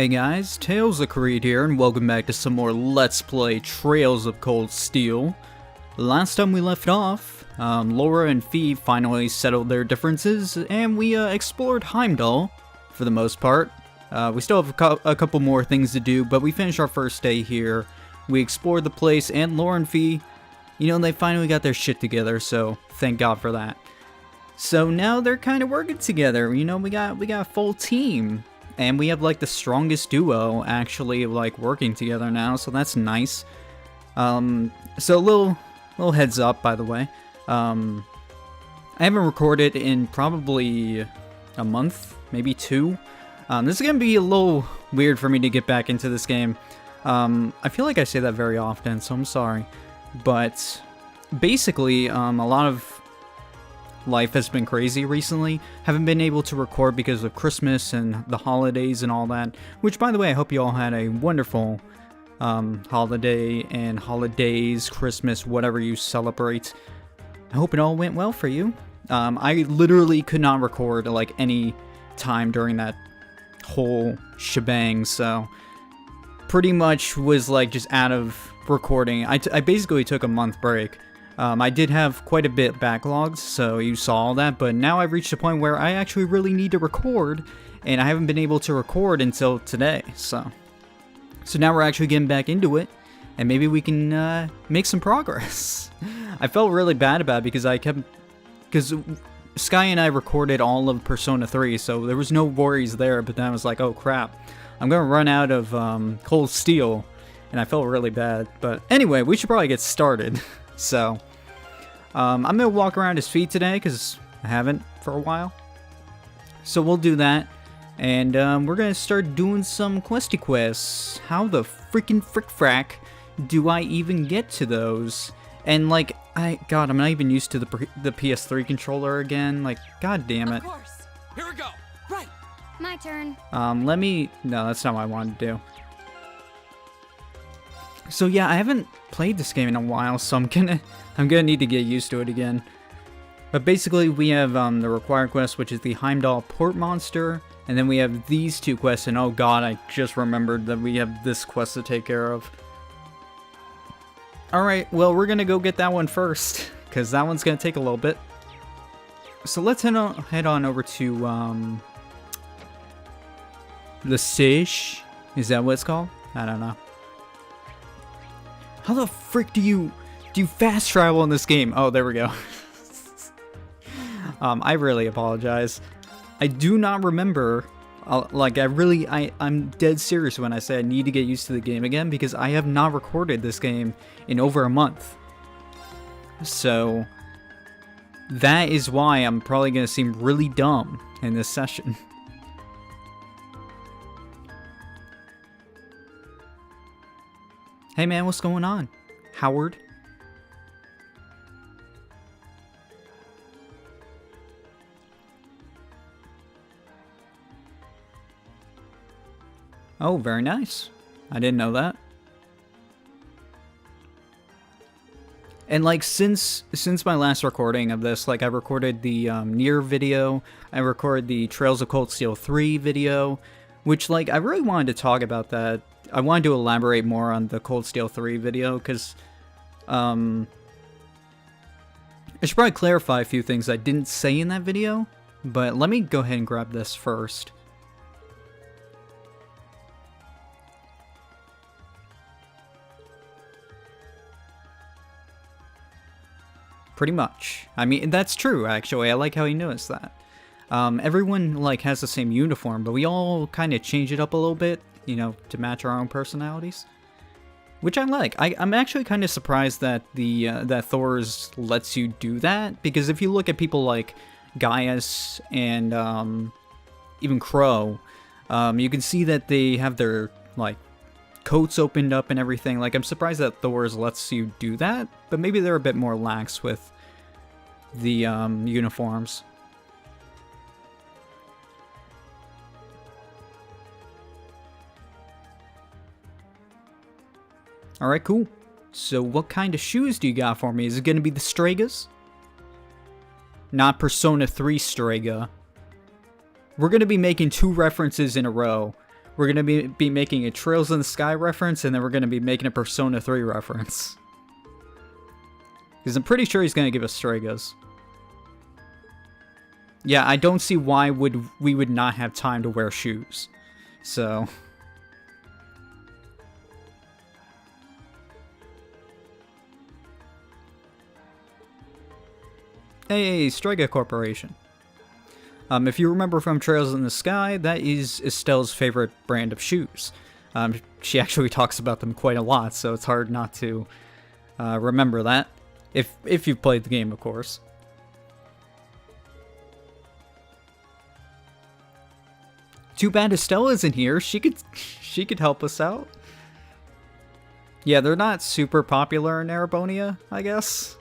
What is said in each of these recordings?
Hey guys, Tails the Creed here, and welcome back to some more Let's Play Trails of Cold Steel. Last time we left off, Laura and Fee finally settled their differences, and we explored Heimdall, for the most part. We still have a couple more things to do, but we finished our first day here. We explored the place, and Laura and Fee, you know, they finally got their shit together, so thank God for that. So now they're kind of working together, you know, we got a full team. And we have like the strongest duo actually like working together now, so that's nice. So a little heads up, by the way. I haven't recorded in probably a month, maybe two. This is gonna be a little weird for me to get back into this game. I feel like I say that very often, so I'm sorry. But basically, a lot of life has been crazy recently. Haven't been able to record because of Christmas and the holidays and all that. Which, by the way, I hope you all had a wonderful holiday and holidays, Christmas, whatever you celebrate. I hope it all went well for you. I literally could not record like any time during that whole shebang, so pretty much was like just out of recording. I basically took a month break. I did have quite a bit backlogged, so you saw all that, but now I've reached a point where I actually really need to record, and I haven't been able to record until today, so now we're actually getting back into it, and maybe we can make some progress. I felt really bad about it because Sky and I recorded all of Persona 3, so there was no worries there, but then I was like, oh crap, I'm gonna run out of Cold Steel, and I felt really bad, but anyway, we should probably get started. So, I'm going to walk around his feet today, because I haven't for a while. So we'll do that, and we're going to start doing some questy quests. How the freaking frick-frack do I even get to those? And like, God, I'm not even used to the PS3 controller again. Like, god damn it. Of course. Here we go. Right. My turn. No, that's not what I wanted to do. So yeah, I haven't played this game in a while, so I'm gonna need to get used to it again. But basically, we have the required quest, which is the Heimdall Port Monster, and then we have these two quests, and oh god, I just remembered that we have this quest to take care of. Alright, well, we're gonna go get that one first, because that one's gonna take a little bit. So let's head on over to, the Siege? Is that what it's called? I don't know. How the frick do you fast travel in this game? Oh, there we go. I really apologize. I do not remember, I'm dead serious when I say I need to get used to the game again, because I have not recorded this game in over a month. So, that is why I'm probably going to seem really dumb in this session. Hey man, what's going on? Howard? Oh, very nice. I didn't know that. And like, since my last recording of this, like I recorded the Nier video, I recorded the Trails of Cold Steel 3 video, which like, I really wanted to talk about that. I wanted to elaborate more on the Cold Steel 3 video, because I should probably clarify a few things I didn't say in that video, but let me go ahead and grab this first. Pretty much. I mean, that's true, actually. I like how he noticed that. Everyone, like, has the same uniform, but we all kind of change it up a little bit, you know, to match our own personalities, which I like. I'm actually kind of surprised that that Thor's lets you do that, because if you look at people like Gaius and even Crow, you can see that they have their like coats opened up and everything. Like, I'm surprised that Thor's lets you do that, but maybe they're a bit more lax with the uniforms. Alright, cool. So what kind of shoes do you got for me? Is it going to be the Stregas? Not Persona 3 Strega. We're going to be making two references in a row we're going to be making a Trails in the Sky reference, and then we're going to be making a Persona 3 reference. Because I'm pretty sure he's going to give us Stragos. Yeah, I don't see why we would not have time to wear shoes. So... Hey, Strega Corporation. If you remember from Trails in the Sky, that is Estelle's favorite brand of shoes. She actually talks about them quite a lot, so it's hard not to remember that. If you've played the game, of course. Too bad Estelle isn't here. She could help us out. Yeah, they're not super popular in Erebonia, I guess.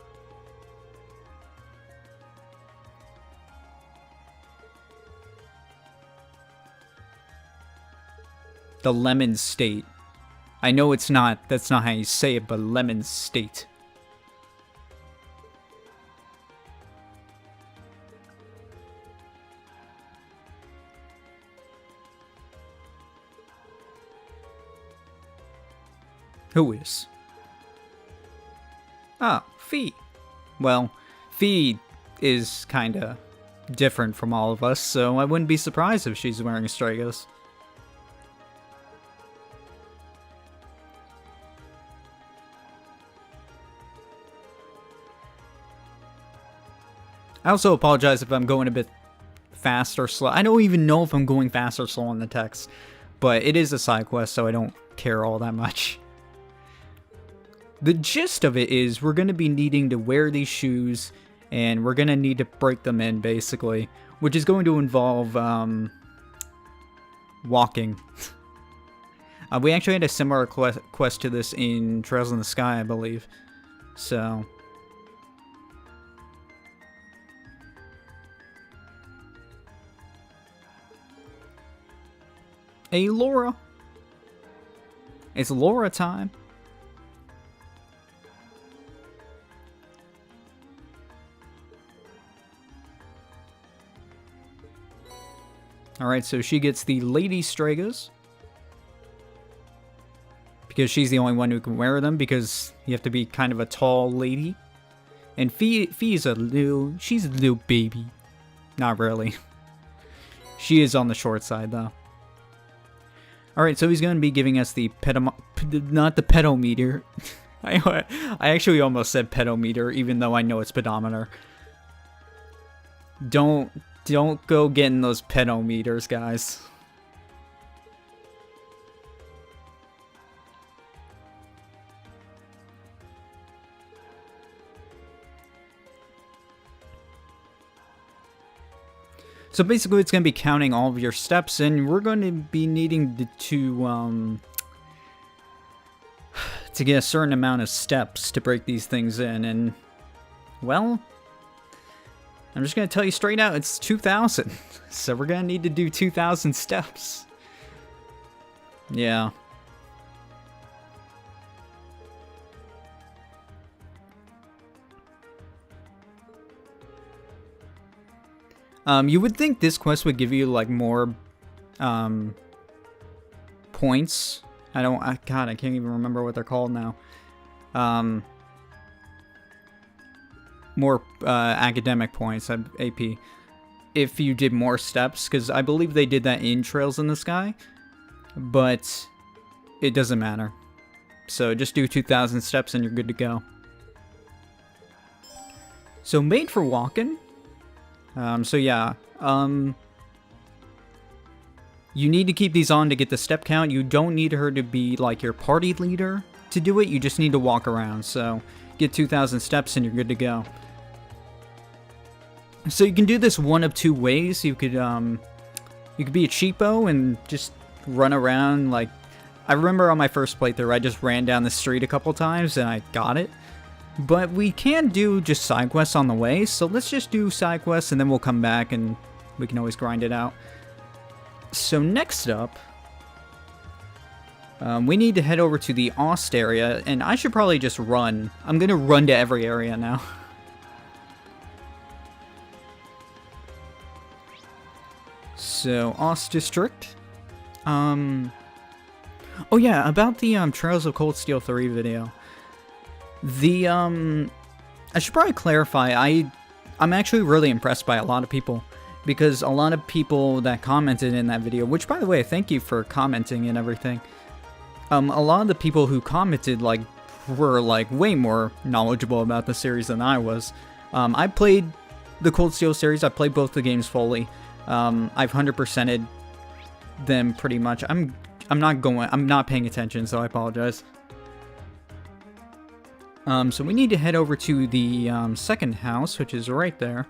The Lemon State. I know that's not how you say it, but Lemon State. Who is? Ah, Fee. Well, Fee is kinda different from all of us, so I wouldn't be surprised if she's wearing Stragos. I also apologize if I'm going a bit fast or slow. I don't even know if I'm going fast or slow in the text, but it is a side quest, so I don't care all that much. The gist of it is we're going to be needing to wear these shoes, and we're going to need to break them in, basically, which is going to involve walking. We actually had a similar quest to this in Trails in the Sky, I believe. So... Hey, Laura. It's Laura time. Alright, so she gets the Lady Stragos. Because she's the only one who can wear them, because you have to be kind of a tall lady. And Fee's she's a little baby. Not really. She is on the short side, though. Alright, so he's going to be giving us the not the pedometer. I actually almost said pedometer, even though I know it's pedometer. Don't go getting those pedometers, guys. So basically it's going to be counting all of your steps, and we're going to be needing to get a certain amount of steps to break these things in, and, well, I'm just going to tell you straight out, it's 2,000. So we're going to need to do 2,000 steps. Yeah. You would think this quest would give you, like, more, points. God, I can't even remember what they're called now. More, academic points, AP. If you did more steps, because I believe they did that in Trails in the Sky. But it doesn't matter. So just do 2,000 steps and you're good to go. So made for walking. So yeah, you need to keep these on to get the step count. You don't need her to be like your party leader to do it. You just need to walk around. So get 2,000 steps and you're good to go. So you can do this one of two ways. You could be a cheapo and just run around. Like, I remember on my first playthrough, I just ran down the street a couple times and I got it. But we can do just side quests on the way, so let's just do side quests and then we'll come back and we can always grind it out. So next up, we need to head over to the Ost area, and I should probably just run. I'm gonna run to every area now. So, Ost District. Oh yeah, about the Trails of Cold Steel 3 video. The I should probably clarify, I'm actually really impressed by a lot of people, because a lot of people that commented in that video, which by the way, thank you for commenting and everything. A lot of the people who commented like were like way more knowledgeable about the series than I was. I played the Cold Steel series. I played both the games fully. I've 100%ed them pretty much. I'm not paying attention, so I apologize. So we need to head over to the second house, which is right there.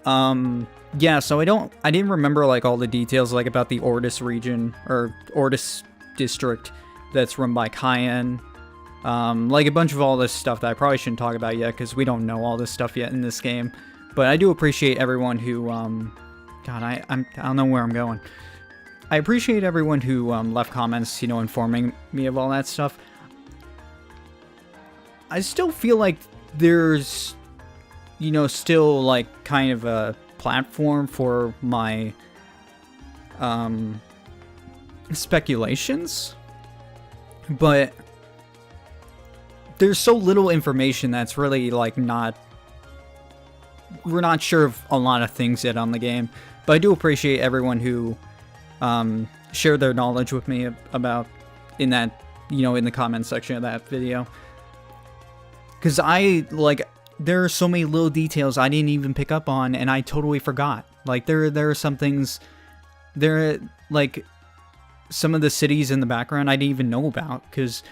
Yeah, so I didn't remember like all the details like about the Ordis region or Ordis district that's run by Cayenne. Like a bunch of all this stuff that I probably shouldn't talk about yet, because we don't know all this stuff yet in this game. But I do appreciate everyone who, God, I don't know where I'm going. I appreciate everyone who left comments, you know, informing me of all that stuff. I still feel like there's, you know, still like kind of a platform for my speculations, but there's so little information that's really like we're not sure of a lot of things yet on the game. But I do appreciate everyone who shared their knowledge with me about in that, you know, in the comment section of that video. Because there are so many little details I didn't even pick up on, and I totally forgot. Like, there are some things, like, some of the cities in the background I didn't even know about, because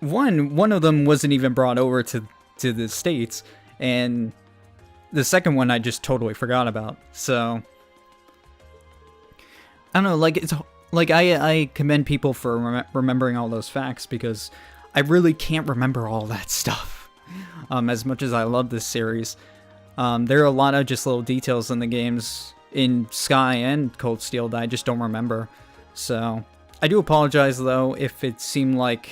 one of them wasn't even brought over to the States, and the second one I just totally forgot about. So, I don't know, like, it's, like, I commend people for remembering all those facts, because I really can't remember all that stuff. As much as I love this series, there are a lot of just little details in the games in Sky and Cold Steel that I just don't remember. So I do apologize though if it seemed like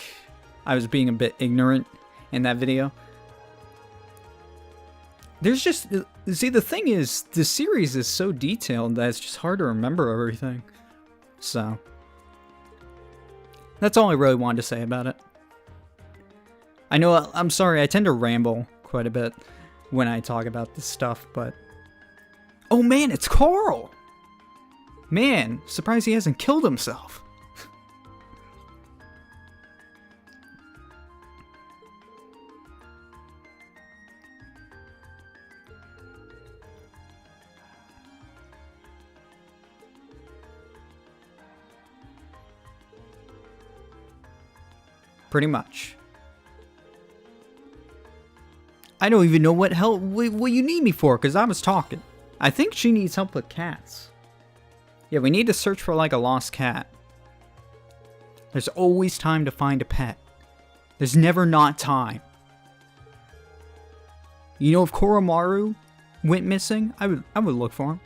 I was being a bit ignorant in that video. There's just, see, the thing is, the series is so detailed that it's just hard to remember everything. So that's all I really wanted to say about it. I know, I'm sorry, I tend to ramble quite a bit when I talk about this stuff, but... Oh man, it's Carl! Man, surprised he hasn't killed himself. Pretty much. I don't even know what you need me for, because I was talking. I think she needs help with cats. Yeah, we need to search for like a lost cat. There's always time to find a pet. There's never not time. You know, if Koromaru went missing, I would look for him.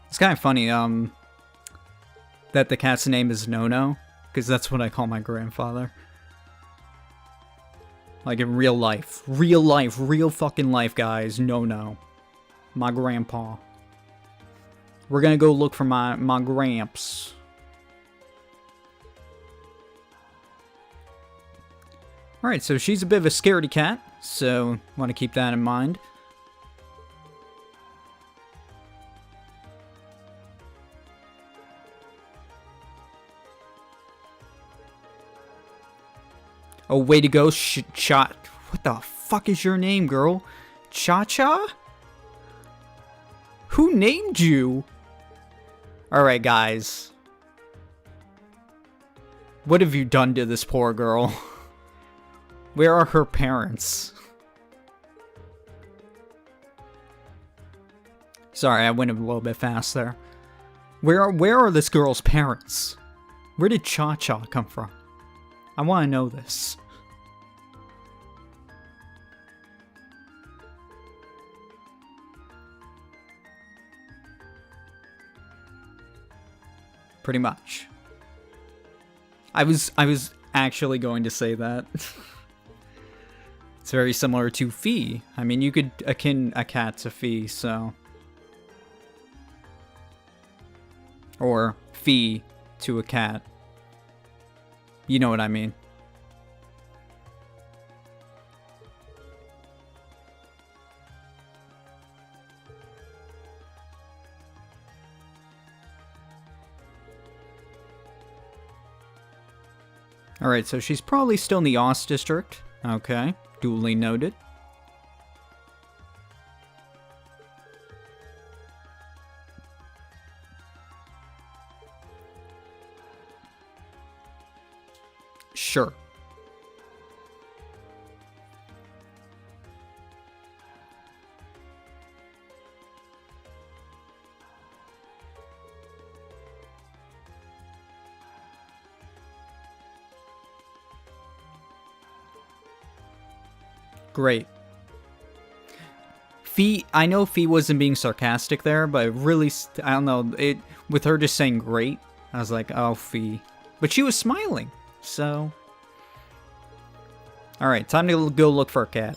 It's kind of funny, that the cat's name is Nono. Because that's what I call my grandfather. Like in real life. Real life. Real fucking life, guys. No. My grandpa. We're gonna go look for my gramps. Alright, so she's a bit of a scaredy cat. So, want to keep that in mind. Oh, way to go, Cha. What the fuck is your name, girl? Cha-Cha? Who named you? Alright, guys. What have you done to this poor girl? Where are her parents? Sorry, I went a little bit fast there. Where are this girl's parents? Where did Cha-Cha come from? I want to know this. Pretty much. I was actually going to say that. It's very similar to Fee. I mean, you could akin a cat to Fee, so... Or Fee to a cat. You know what I mean. Alright, so she's probably still in the Oss district. Okay, duly noted. Sure. Great. Fee, I know Fee wasn't being sarcastic there, but really, I don't know, with her just saying great, I was like, oh, Fee. But she was smiling, so... Alright, time to go look for a cat.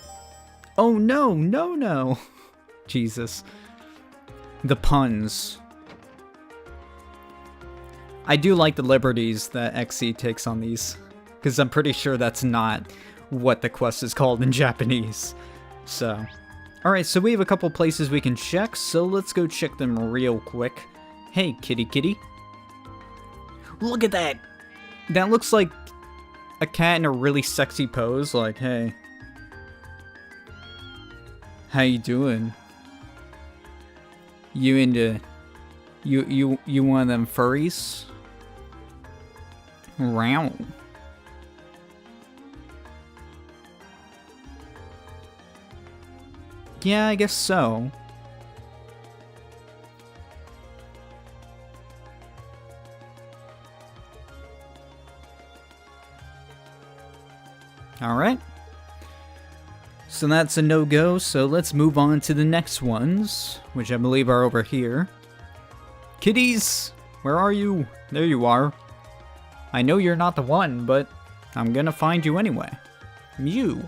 Oh no, no, no. Jesus. The puns. I do like the liberties that XC takes on these, because I'm pretty sure that's not what the quest is called in Japanese. So, alright, so we have a couple places we can check, so let's go check them real quick. Hey, kitty kitty. Look at that! That looks like a cat in a really sexy pose, like, hey. How you doing? You into... You one of them furries? Round. Yeah, I guess so. Alright. So that's a no-go, so let's move on to the next ones, which I believe are over here. Kitties! Where are you? There you are. I know you're not the one, but I'm gonna find you anyway. Mew.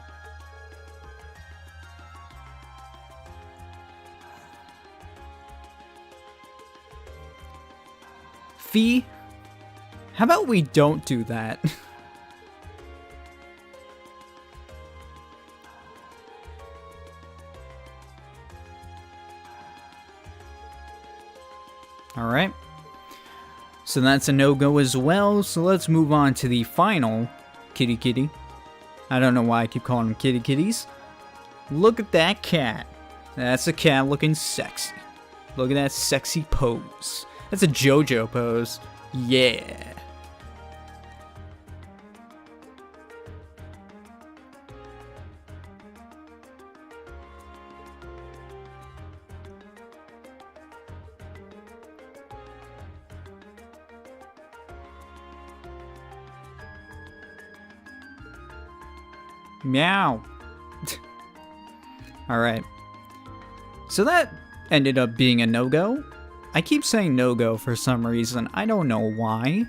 Fee, how about we don't do that? Alright. So that's a no-go as well, so let's move on to the final kitty kitty. I don't know why I keep calling them kitty kitties. Look at that cat. That's a cat looking sexy. Look at that sexy pose. That's a JoJo pose. Yeah. Meow. Alright. So that ended up being a no-go. I keep saying no-go for some reason. I don't know why.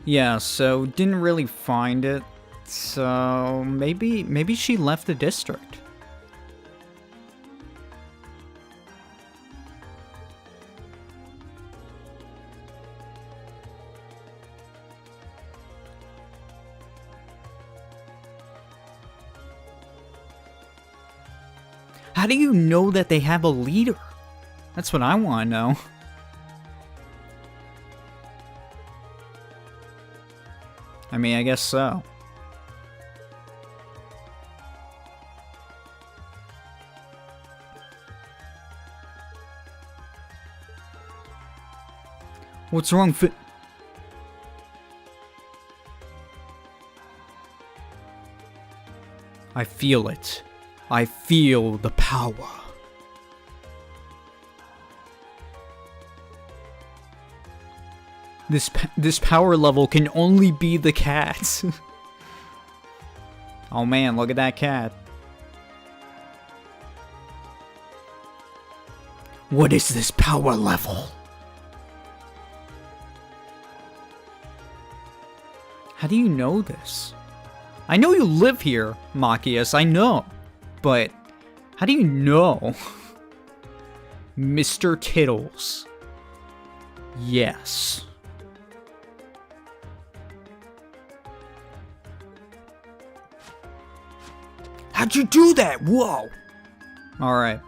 Yeah, so didn't really find it. So maybe she left the district. How do you know that they have a leader? That's what I want to know. I mean, I guess so. What's wrong, I feel it. I feel the power. This power level can only be the cat. Oh man, look at that cat. What is this power level? do you know this? I know you live here, Machias, I know. But how do you know? Mr. Tittles. Yes. How'd you do that? Whoa! Alright.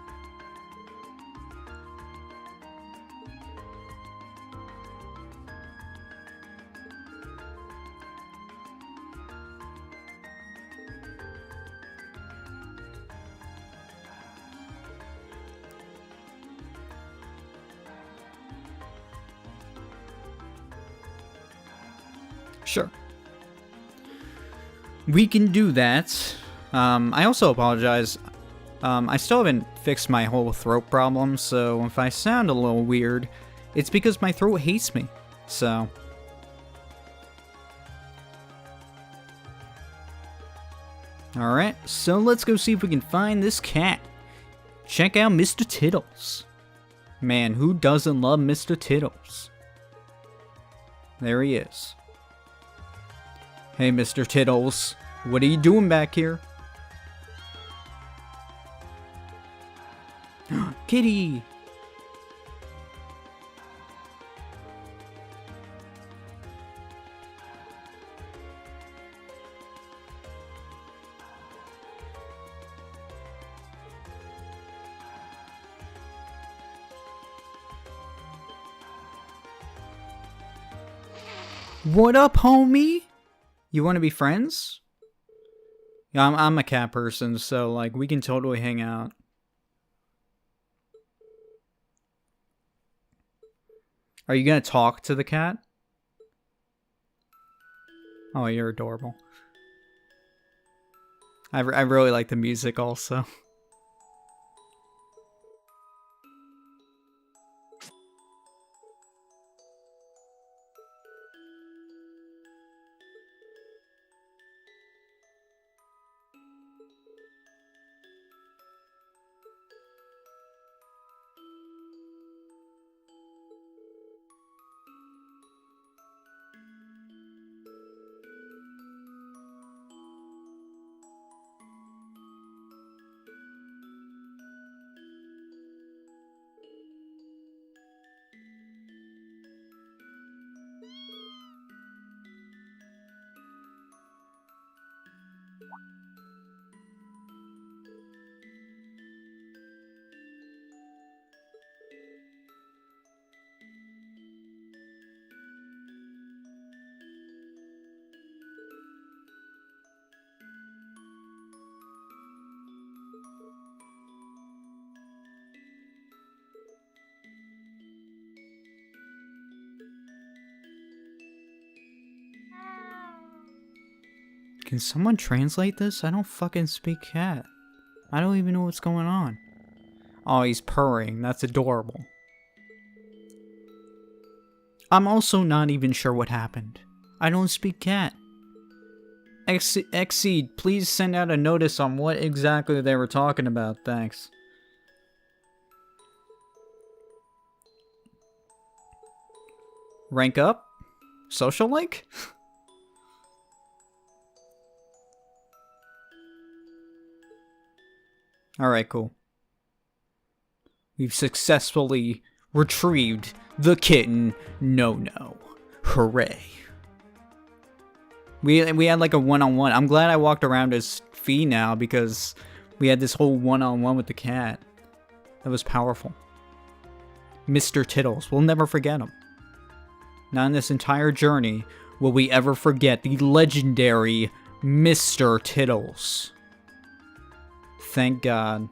Sure. We can do that. I also apologize. I still haven't fixed my whole throat problem, so if I sound a little weird, it's because my throat hates me. So. Alright, so let's go see if we can find this cat. Check out Mr. Tittles. Man, who doesn't love Mr. Tittles? There he is. Hey, Mr. Tittles, what are you doing back here? Kitty! What up, homie? You want to be friends? Yeah, I'm a cat person, so like we can totally hang out. Are you gonna talk to the cat? Oh, you're adorable. I really like the music also. Can someone translate this? I don't fucking speak cat. I don't even know what's going on. Oh, he's purring. That's adorable. I'm also not even sure what happened. I don't speak cat. Exceed, please send out a notice on what exactly they were talking about. Thanks. Rank up? Social link? Alright, cool. We've successfully retrieved the kitten. No. Hooray. We had like a one-on-one. I'm glad I walked around as Fee now because we had this whole one-on-one with the cat. That was powerful. Mr. Tittles. We'll never forget him. Not in this entire journey will we ever forget the legendary Mr. Tittles. Thank God.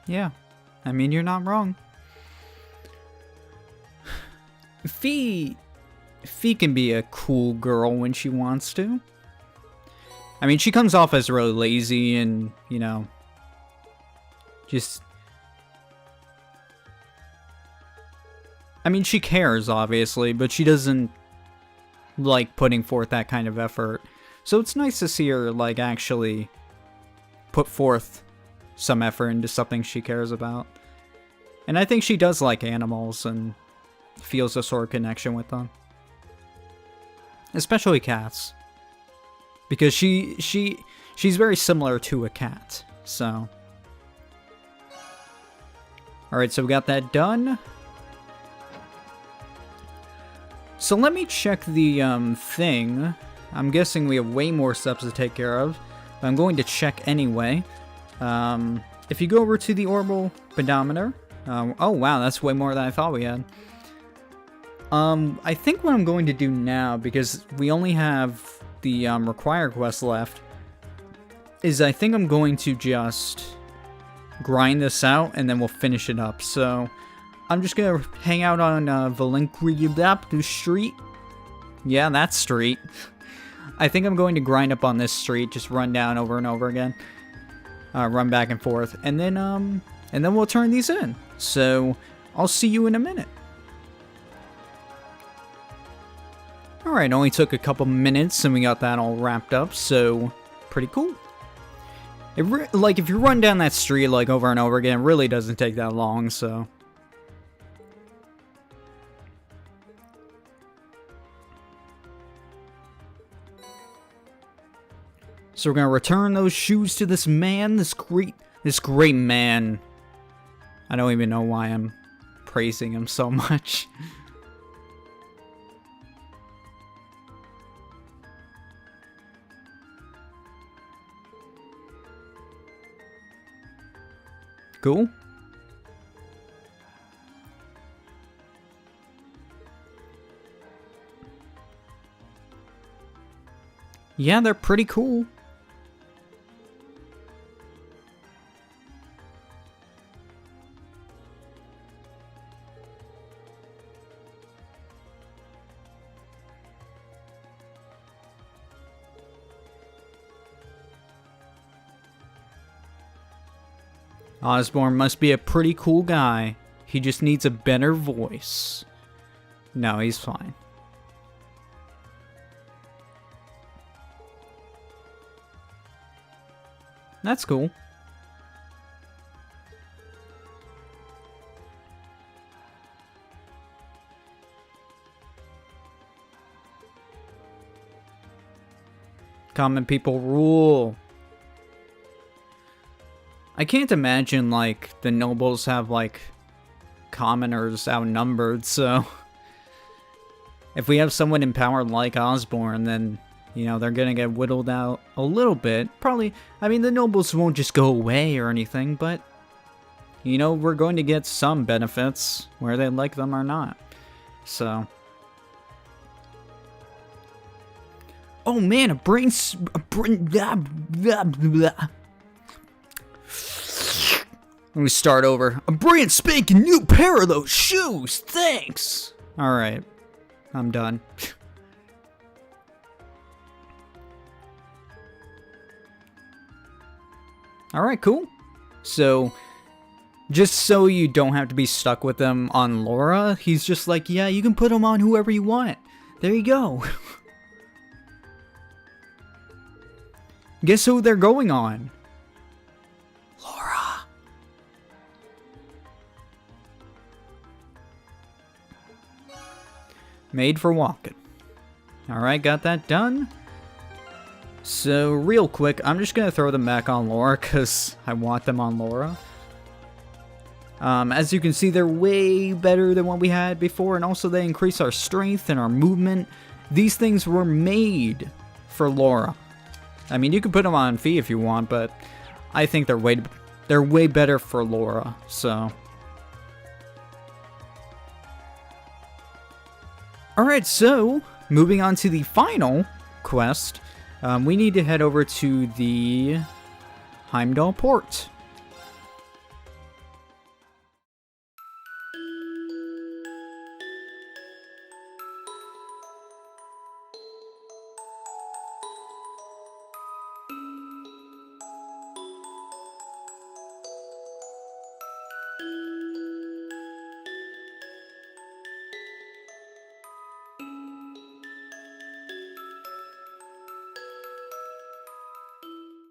Yeah, I mean, you're not wrong. Fee can be a cool girl when she wants to. I mean, she comes off as really lazy and, you know, just... I mean, she cares, obviously, but she doesn't like putting forth that kind of effort. So it's nice to see her, like, actually put forth some effort into something she cares about. And I think she does like animals and feels a sort of connection with them. Especially cats. Because she's very similar to a cat, so... Alright, so we got that done. So let me check the thing. I'm guessing we have way more steps to take care of, but I'm going to check anyway. If you go over to the orbital pedometer, oh wow, that's way more than I thought we had. I think what I'm going to do now, because we only have the required quest left, is I think I'm going to just grind this out and then we'll finish it up. So I'm just gonna hang out on Valinkriabap street. Yeah, that street. I think I'm going to grind up on this street, just run down over and over again, run back and forth, and then we'll turn these in. So I'll see you in a minute. Alright, only took a couple minutes and we got that all wrapped up, so pretty cool. Like, if you run down that street, like, over and over again, it really doesn't take that long, so... So we're gonna return those shoes to this man, this great man. I don't even know why I'm praising him so much. Cool. Yeah, they're pretty cool. Osborn must be a pretty cool guy. He just needs a better voice. No, he's fine. That's cool. Common people rule. I can't imagine, like, the nobles have, like, commoners outnumbered, so... If we have someone in power like Osborn, then, you know, they're gonna get whittled out a little bit. Probably, I mean, the nobles won't just go away or anything, but... You know, we're going to get some benefits, whether they like them or not. So... Oh man, Let me start over. A brand spanking new pair of those shoes! Thanks! Alright. I'm done. Alright, cool. So, just so you don't have to be stuck with them on Laura, he's just like, yeah, you can put them on whoever you want. There you go. Guess who they're going on? Laura. Made for walking. Alright, got that done. So, real quick, I'm just gonna throw them back on Laura, because I want them on Laura. As you can see, they're way better than what we had before, and also they increase our strength and our movement. These things were made for Laura. I mean, you can put them on Fee if you want, but I think they're way better for Laura, so... Alright, so, moving on to the final quest, we need to head over to the Heimdall port.